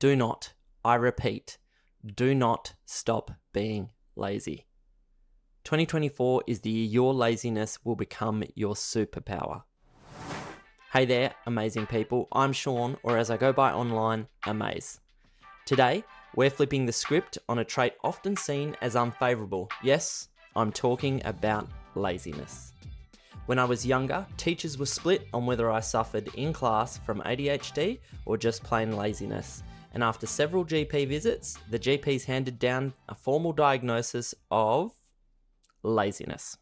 Do not, I repeat, do not stop being lazy. 2024 is the year your laziness will become your superpower. Hey there, amazing people. I'm Shaun, or as I go by online, Amayze. Today, we're flipping the script on a trait often seen as unfavourable. Yes, I'm talking about laziness. When I was younger, teachers were split on whether I suffered in class from ADHD or just plain laziness. And after several GP visits, the GPs handed down a formal diagnosis of laziness.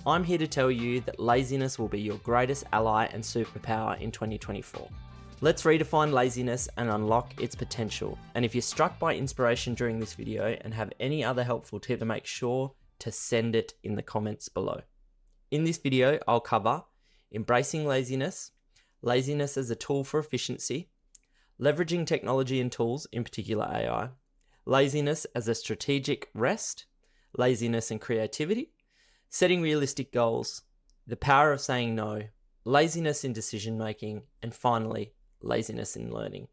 I'm here to tell you that laziness will be your greatest ally and superpower in 2024. Let's redefine laziness and unlock its potential. And if you're struck by inspiration during this video and have any other helpful tip, make sure to send it in the comments below. In this video, I'll cover embracing laziness, laziness as a tool for efficiency, leveraging technology and tools, in particular AI, laziness as a strategic rest, laziness and creativity, setting realistic goals, the power of saying no, laziness in decision making, and finally, laziness in learning.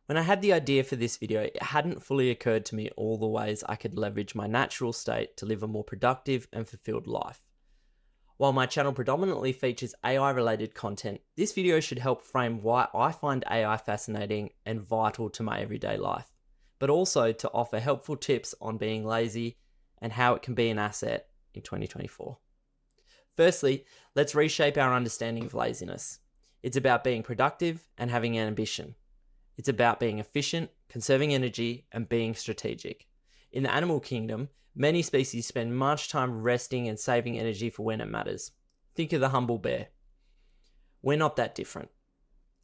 When I had the idea for this video, it hadn't fully occurred to me all the ways I could leverage my natural state to live a more productive and fulfilled life. While my channel predominantly features AI-related content, this video should help frame why I find AI fascinating and vital to my everyday life, but also to offer helpful tips on being lazy and how it can be an asset in 2024. Firstly, let's reshape our understanding of laziness. It's about being productive and having ambition. It's about being efficient, conserving energy, and being strategic. In the animal kingdom, many species spend much time resting and saving energy for when it matters. Think of the humble bear. We're not that different.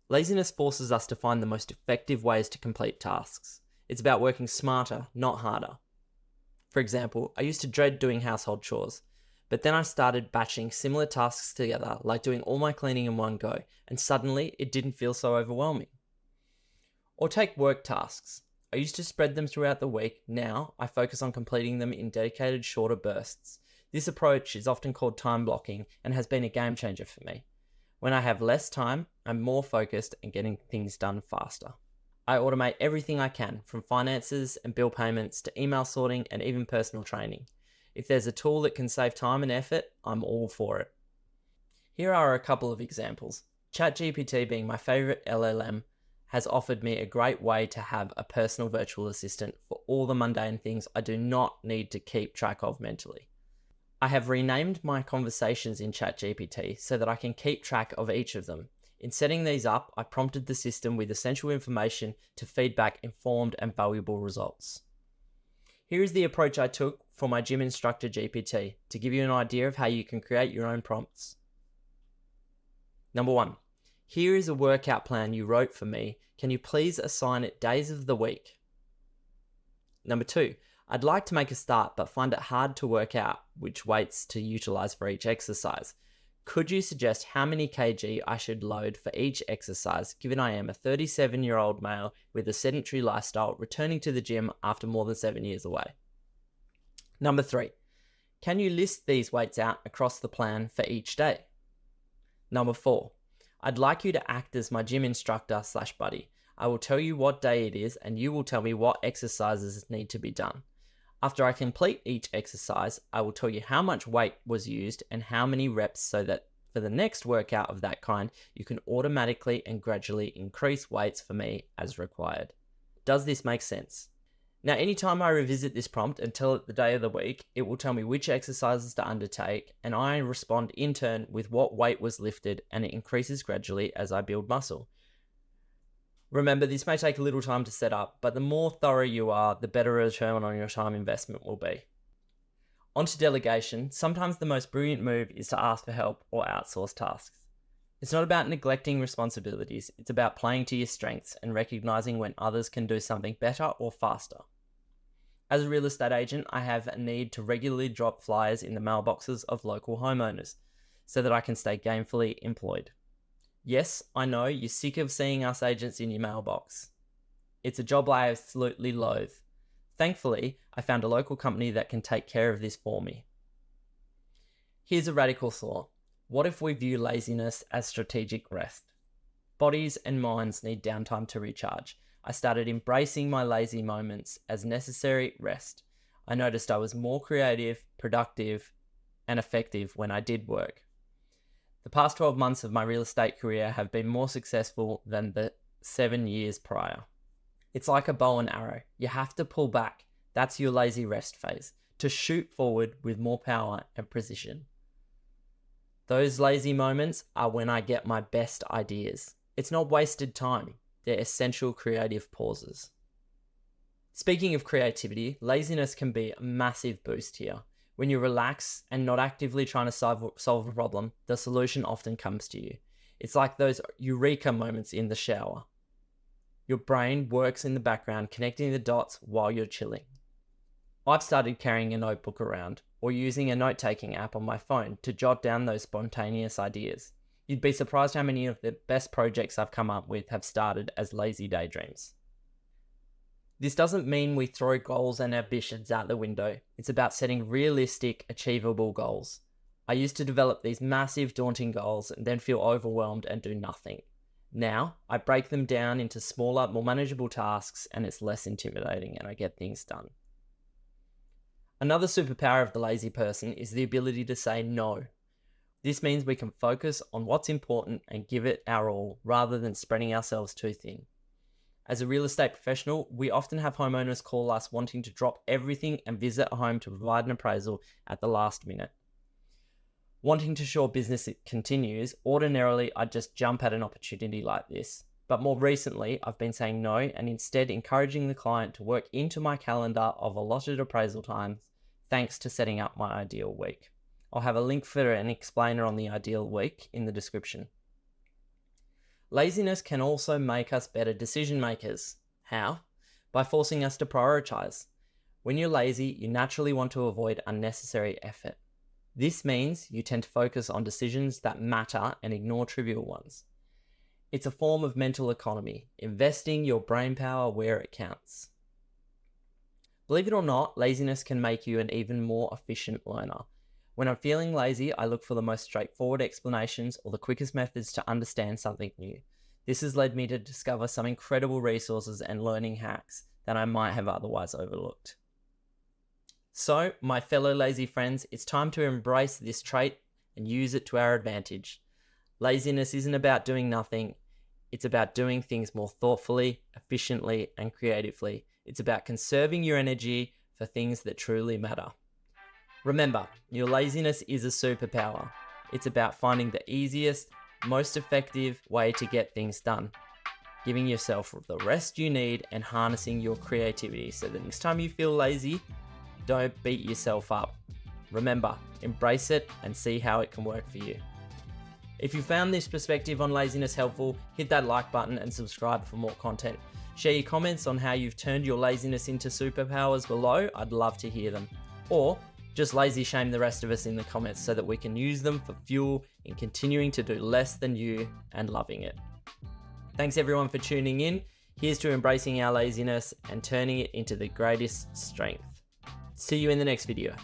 Laziness forces us to find the most effective ways to complete tasks. It's about working smarter, not harder. For example, I used to dread doing household chores, but then I started batching similar tasks together, like doing all my cleaning in one go, and suddenly it didn't feel so overwhelming. Or take work tasks. I used to spread them throughout the week. Now I focus on completing them in dedicated shorter bursts. This approach is often called time blocking and has been a game changer for me. When I have less time, I'm more focused and getting things done faster. I automate everything I can, from finances and bill payments to email sorting and even personal training. If there's a tool that can save time and effort, I'm all for it. Here are a couple of examples. ChatGPT, being my favorite LLM, has offered me a great way to have a personal virtual assistant for all the mundane things I do not need to keep track of mentally. I have renamed my conversations in ChatGPT so that I can keep track of each of them. In setting these up, I prompted the system with essential information to feed back informed and valuable results. Here is the approach I took for my gym instructor GPT to give you an idea of how you can create your own prompts. Number 1. Here is a workout plan you wrote for me. Can you please assign it days of the week? Number 2. I'd like to make a start but find it hard to work out which weights to utilize for each exercise. Could you suggest how many kg I should load for each exercise, given I am a 37-year-old male with a sedentary lifestyle returning to the gym after more than 7 years away? Number 3. Can you list these weights out across the plan for each day? Number 4. I'd like you to act as my gym instructor / buddy. I will tell you what day it is and you will tell me what exercises need to be done. After I complete each exercise, I will tell you how much weight was used and how many reps so that for the next workout of that kind, you can automatically and gradually increase weights for me as required. Does this make sense? Now, anytime I revisit this prompt and tell it the day of the week, it will tell me which exercises to undertake, and I respond in turn with what weight was lifted, and it increases gradually as I build muscle. Remember, this may take a little time to set up, but the more thorough you are, the better a return on your time investment will be. On to delegation. Sometimes the most brilliant move is to ask for help or outsource tasks. It's not about neglecting responsibilities, it's about playing to your strengths and recognizing when others can do something better or faster. As a real estate agent, I have a need to regularly drop flyers in the mailboxes of local homeowners so that I can stay gainfully employed. Yes, I know you're sick of seeing us agents in your mailbox. It's a job I absolutely loathe. Thankfully, I found a local company that can take care of this for me. Here's a radical thought. What if we view laziness as strategic rest? Bodies and minds need downtime to recharge. I started embracing my lazy moments as necessary rest. I noticed I was more creative, productive, and effective when I did work. The past 12 months of my real estate career have been more successful than the 7 years prior. It's like a bow and arrow. You have to pull back. That's your lazy rest phase, to shoot forward with more power and precision. Those lazy moments are when I get my best ideas. It's not wasted time. They're essential creative pauses. Speaking of creativity, laziness can be a massive boost here. When you relax and not actively trying to solve a problem, the solution often comes to you. It's like those eureka moments in the shower. Your brain works in the background, connecting the dots while you're chilling. I've started carrying a notebook around or using a note-taking app on my phone to jot down those spontaneous ideas. You'd be surprised how many of the best projects I've come up with have started as lazy daydreams. This doesn't mean we throw goals and ambitions out the window. It's about setting realistic, achievable goals. I used to develop these massive, daunting goals and then feel overwhelmed and do nothing. Now, I break them down into smaller, more manageable tasks, and it's less intimidating and I get things done. Another superpower of the lazy person is the ability to say no. This means we can focus on what's important and give it our all rather than spreading ourselves too thin. As a real estate professional, we often have homeowners call us wanting to drop everything and visit a home to provide an appraisal at the last minute. Wanting to ensure business continues, ordinarily I'd just jump at an opportunity like this. But more recently, I've been saying no and instead encouraging the client to work into my calendar of allotted appraisal times, thanks to setting up my ideal week. I'll have a link for an explainer on the ideal week in the description. Laziness can also make us better decision makers. How? By forcing us to prioritize. When you're lazy, you naturally want to avoid unnecessary effort. This means you tend to focus on decisions that matter and ignore trivial ones. It's a form of mental economy, investing your brain power where it counts. Believe it or not, laziness can make you an even more efficient learner. When I'm feeling lazy, I look for the most straightforward explanations or the quickest methods to understand something new. This has led me to discover some incredible resources and learning hacks that I might have otherwise overlooked. So, my fellow lazy friends, it's time to embrace this trait and use it to our advantage. Laziness isn't about doing nothing. It's about doing things more thoughtfully, efficiently, and creatively. It's about conserving your energy for things that truly matter. Remember, your laziness is a superpower. It's about finding the easiest, most effective way to get things done, giving yourself the rest you need and harnessing your creativity so that next time you feel lazy, don't beat yourself up. Remember, embrace it and see how it can work for you. If you found this perspective on laziness helpful, hit that like button and subscribe for more content. Share your comments on how you've turned your laziness into superpowers below. I'd love to hear them. Or just lazy shame the rest of us in the comments so that we can use them for fuel in continuing to do less than you and loving it. Thanks everyone for tuning in. Here's to embracing our laziness and turning it into the greatest strength. See you in the next video.